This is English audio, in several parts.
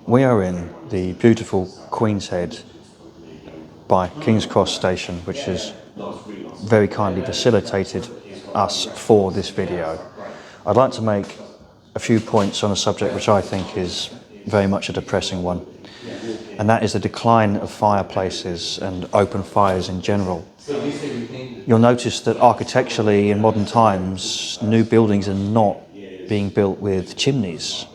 We are in the beautiful Queen's Head by King's Cross Station, which has very kindly facilitated us for this video. I'd like to make a few points on a subject which I think is very much a depressing one, and that is the decline of fireplaces and open fires in general. You'll notice that architecturally in modern times, new buildings are not being built with chimneys,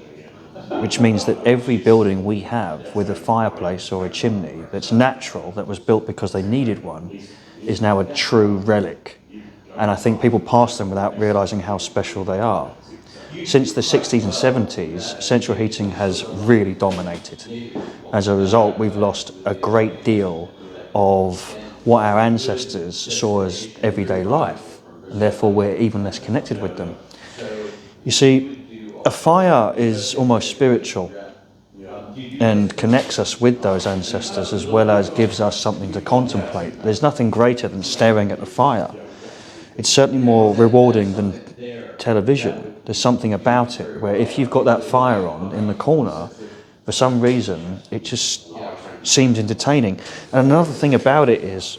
which means that every building we have with a fireplace or a chimney that's natural, that was built because they needed one, is now a true relic. And I think people pass them without realising how special they are. Since the 60s and 70s, central heating has really dominated. As a result, we've lost a great deal of what our ancestors saw as everyday life, and therefore we're even less connected with them. You see, a fire is almost spiritual and connects us with those ancestors, as well as gives us something to contemplate. There's nothing greater than staring at a fire. It's certainly more rewarding than television. There's something about it where if you've got that fire on in the corner, for some reason, it just seems entertaining. And another thing about it is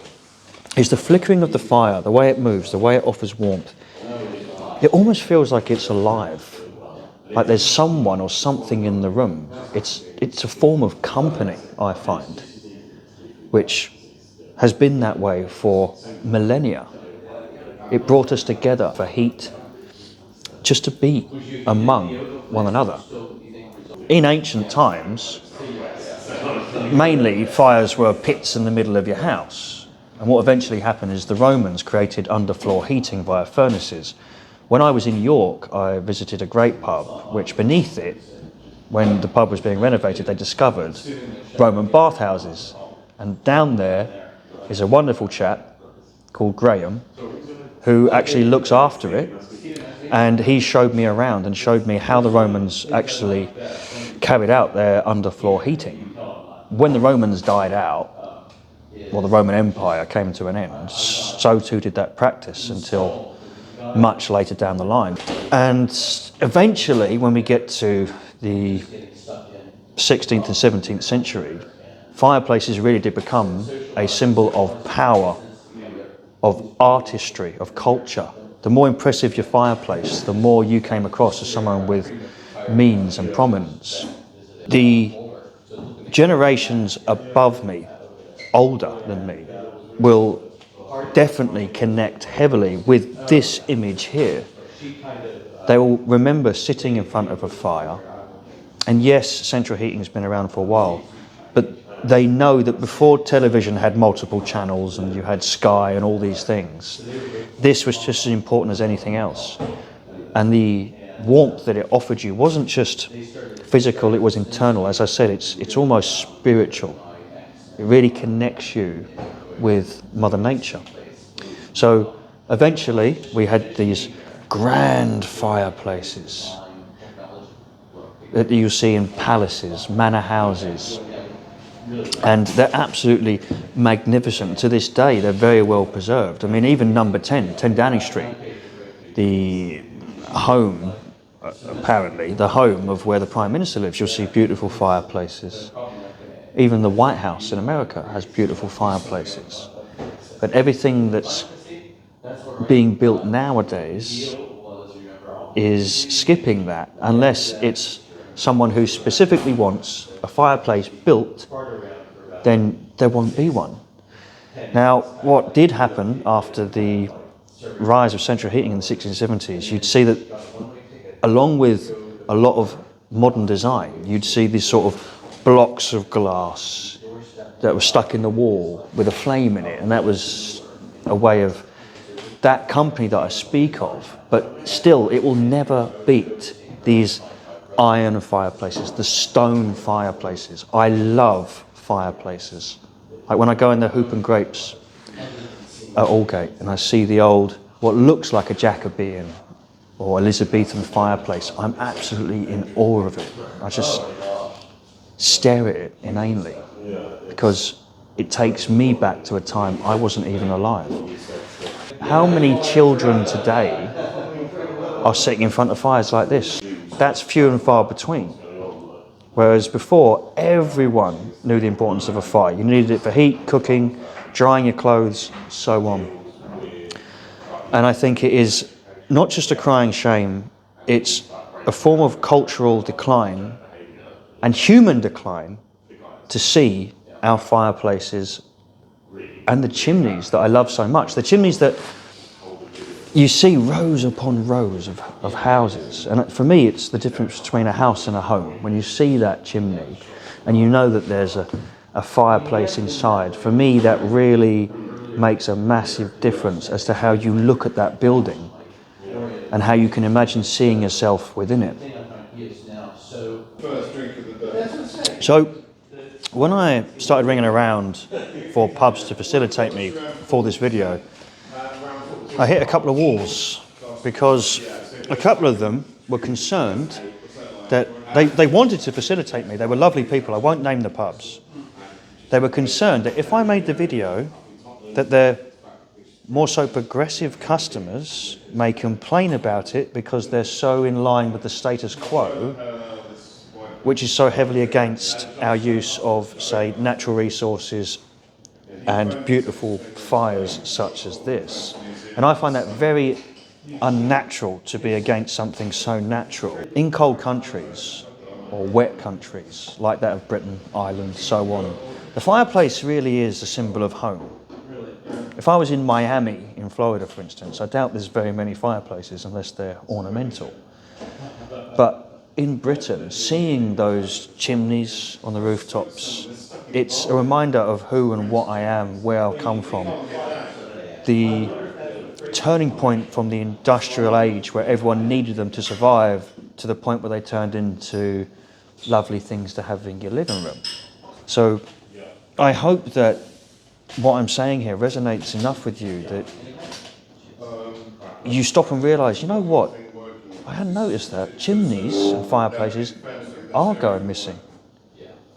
the flickering of the fire, the way it moves, the way it offers warmth. It almost feels like it's alive. Like there's someone or something in the room. It's a form of company, I find, which has been that way for millennia. It brought us together for heat, just to be among one another. In ancient times, mainly fires were pits in the middle of your house. And what eventually happened is the Romans created underfloor heating via furnaces. When I was in York, I visited a great pub, which beneath it, when the pub was being renovated, they discovered Roman bathhouses. And down there is a wonderful chap called Graham, who actually looks after it. And he showed me around and showed me how the Romans actually carried out their underfloor heating. When the Romans died out, well, the Roman Empire came to an end, so too did that practice until much later down the line. And eventually, when we get to the 16th and 17th century, fireplaces really did become a symbol of power, of artistry, of culture. The more impressive your fireplace, the more you came across as someone with means and prominence. The generations above me, older than me, will definitely connect heavily with this image here. They will remember sitting in front of a fire, and yes, central heating has been around for a while, but they know that before television had multiple channels and you had Sky and all these things, this was just as important as anything else. And the warmth that it offered you wasn't just physical, it was internal. As I said, it's almost spiritual. It really connects you with Mother Nature. So eventually we had these grand fireplaces that you see in palaces, manor houses, and they're absolutely magnificent. To this day, they're very well preserved. I mean, even number 10 Downing Street, the home, apparently, the home of where the Prime Minister lives, you'll see beautiful fireplaces. Even the White House in America has beautiful fireplaces. But everything that's being built nowadays is skipping that, unless it's someone who specifically wants a fireplace built, then there won't be one. Now, what did happen after the rise of central heating in the 60s and 70s, you'd see that along with a lot of modern design, you'd see these sort of blocks of glass that were stuck in the wall with a flame in it, and that was a way of that company that I speak of. But still, it will never beat these iron fireplaces, the stone fireplaces. I love fireplaces. Like when I go in the Hoop and Grapes at Aldgate and I see the old, what looks like a Jacobean or Elizabethan fireplace, I'm absolutely in awe of it. I just stare at it inanely because it takes me back to a time I wasn't even alive. How many children today are sitting in front of fires like this? That's few and far between. Whereas before, everyone knew the importance of a fire. You needed it for heat, cooking, drying your clothes, so on. And I think it is not just a crying shame, it's a form of cultural decline and human decline to see our fireplaces and the chimneys that I love so much. The chimneys that you see rows upon rows of houses. And for me, it's the difference between a house and a home. When you see that chimney and you know that there's a fireplace inside, for me, that really makes a massive difference as to how you look at that building and how you can imagine seeing yourself within it. So when I started ringing around for pubs to facilitate me for this video, I hit a couple of walls because a couple of them were concerned that they wanted to facilitate me. They were lovely people. I won't name the pubs. They were concerned that if I made the video, that their more so progressive customers may complain about it because they're so in line with the status quo, which is so heavily against our use of, say, natural resources and beautiful fires such as this. And I find that very unnatural to be against something so natural. In cold countries, or wet countries, like that of Britain, Ireland, so on, the fireplace really is a symbol of home. If I was in Miami, in Florida, for instance, I doubt there's very many fireplaces unless they're ornamental. But in Britain, seeing those chimneys on the rooftops, it's a reminder of who and what I am, where I've come from. The turning point from the industrial age where everyone needed them to survive to the point where they turned into lovely things to have in your living room. So I hope that what I'm saying here resonates enough with you that you stop and realise, you know what, I hadn't noticed that chimneys and fireplaces are going missing.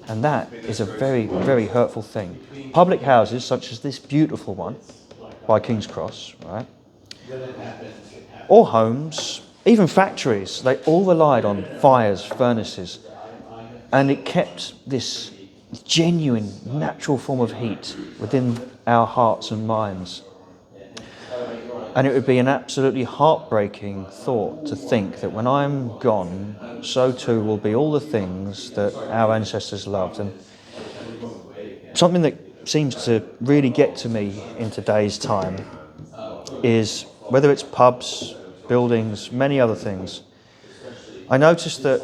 And that is a very, very hurtful thing. Public houses, such as this beautiful one by King's Cross, right, or homes, even factories, they all relied on fires, furnaces, and it kept this genuine, natural form of heat within our hearts and minds. And it would be an absolutely heartbreaking thought to think that when I'm gone, so too will be all the things that our ancestors loved. And something that seems to really get to me in today's time is, whether it's pubs, buildings, many other things, I noticed that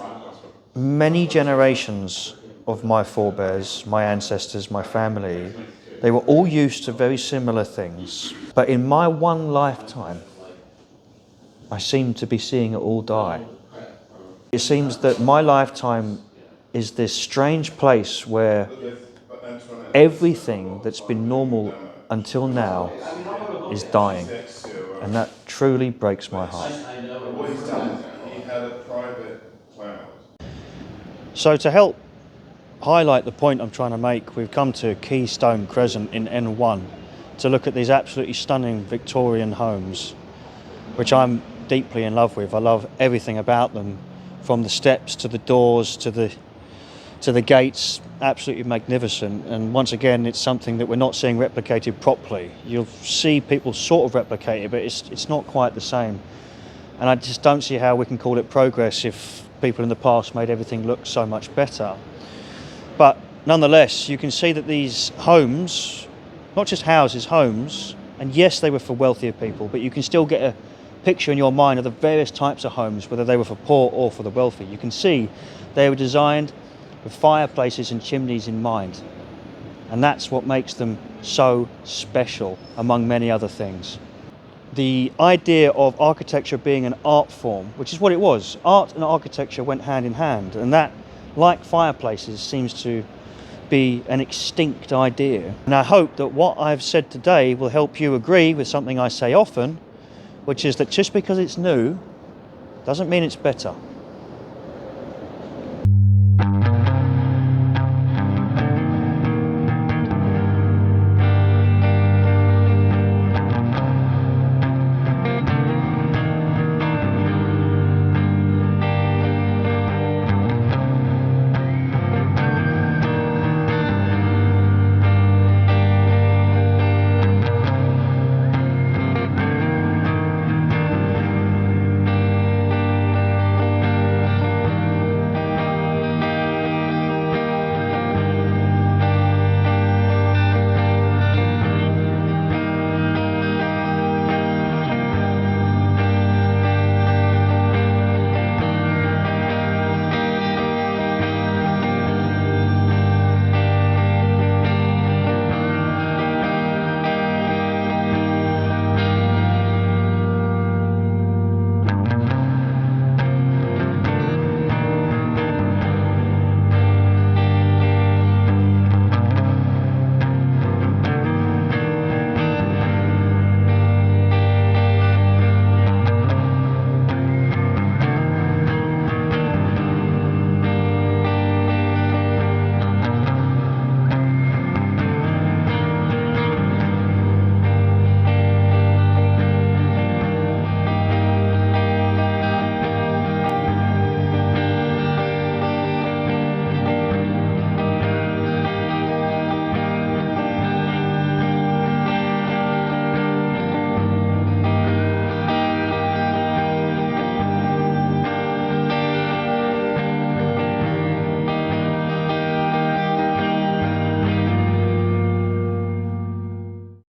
many generations of my forebears, my ancestors, my family, they were all used to very similar things. But in my one lifetime, I seem to be seeing it all die. It seems that my lifetime is this strange place where everything that's been normal until now is dying. And that truly breaks my heart. So to help highlight the point I'm trying to make, we've come to Keystone Crescent in N1 to look at these absolutely stunning Victorian homes, which I'm deeply in love with. I love everything about them, from the steps to the doors to the gates, absolutely magnificent. And once again, it's something that we're not seeing replicated properly. You'll see people sort of replicate it, but it's not quite the same. And I just don't see how we can call it progress if people in the past made everything look so much better. But nonetheless, you can see that these homes, not just houses, homes, and yes, they were for wealthier people, but you can still get a picture in your mind of the various types of homes, whether they were for poor or for the wealthy. You can see they were designed with fireplaces and chimneys in mind. And that's what makes them so special, among many other things. The idea of architecture being an art form, which is what it was. Art and architecture went hand in hand, and that, like fireplaces, seems to be an extinct idea. And I hope that what I've said today will help you agree with something I say often, which is that just because it's new doesn't mean it's better.